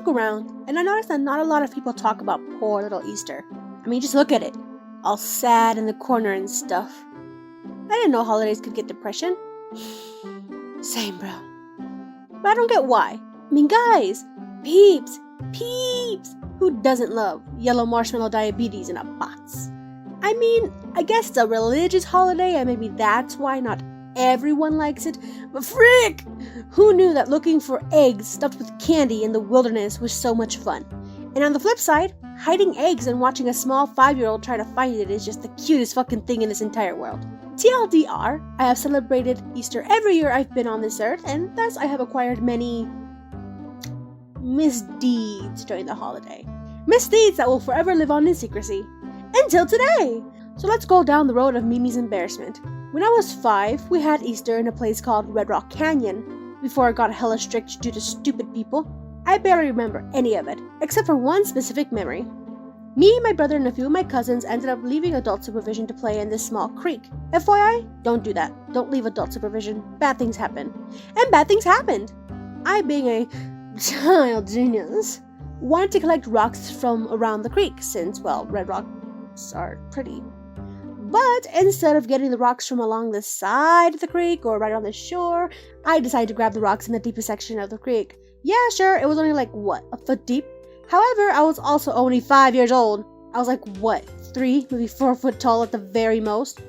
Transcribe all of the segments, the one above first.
look around, and I noticed that not a lot of people talk about poor little Easter. I mean, just look at it. All sad in the corner and stuff. I didn't know holidays could get depression. Same, bro. But I don't get why. I mean, guys, peeps, who doesn't love yellow marshmallow diabetes in a box? I mean, I guess it's a religious holiday, and maybe that's why not everyone likes it, but frick! Who knew that looking for eggs stuffed with candy in the wilderness was so much fun? And on the flip side, hiding eggs and watching a small 5-year-old try to find it is just the cutest fucking thing in this entire world. TLDR, I have celebrated Easter every year I've been on this earth, and thus I have acquired many misdeeds during the holiday. Misdeeds that will forever live on in secrecy. Until today! So let's go down the road of Mimi's embarrassment. When I was 5, we had Easter in a place called Red Rock Canyon. Before it got hella strict due to stupid people, I barely remember any of it, except for one specific memory. Me, my brother, and a few of my cousins ended up leaving adult supervision to play in this small creek. FYI, don't do that. Don't leave adult supervision. Bad things happen. And bad things happened! I, being a child genius, wanted to collect rocks from around the creek, since, well, red rocks are pretty. But instead of getting the rocks from along the side of the creek or right on the shore, I decided to grab the rocks in the deepest section of the creek. Yeah, sure, it was only like, what, a foot deep? However, I was also only 5 years old. I was like, what, 3, maybe 4 foot tall at the very most?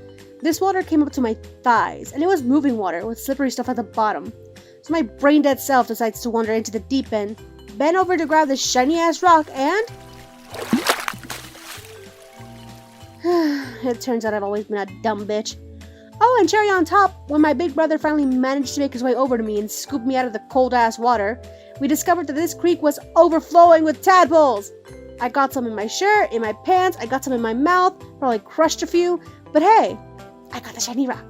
This water came up to my thighs, and it was moving water with slippery stuff at the bottom. So my brain-dead self decides to wander into the deep end, bend over to grab this shiny-ass rock, and... It turns out I've always been a dumb bitch. Oh, and cherry on top, when my big brother finally managed to make his way over to me and scoop me out of the cold-ass water, we discovered that this creek was overflowing with tadpoles! I got some in my shirt, in my pants, I got some in my mouth, probably crushed a few, but hey, I got the shiny rock.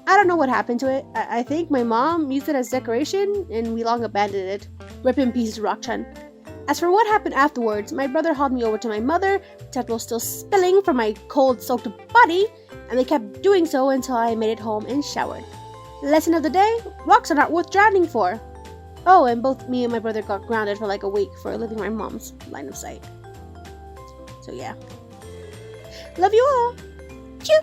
I don't know what happened to it. I think my mom used it as decoration, and we long abandoned it. Rip in peace, Rock-chan. As for what happened afterwards, my brother hauled me over to my mother, tadpoles still spilling from my cold-soaked body, and they kept doing so until I made it home and showered. Lesson of the day, rocks are not worth drowning for. Oh, and both me and my brother got grounded for like a week for leaving my mom's line of sight. So yeah. Love you all. Choo!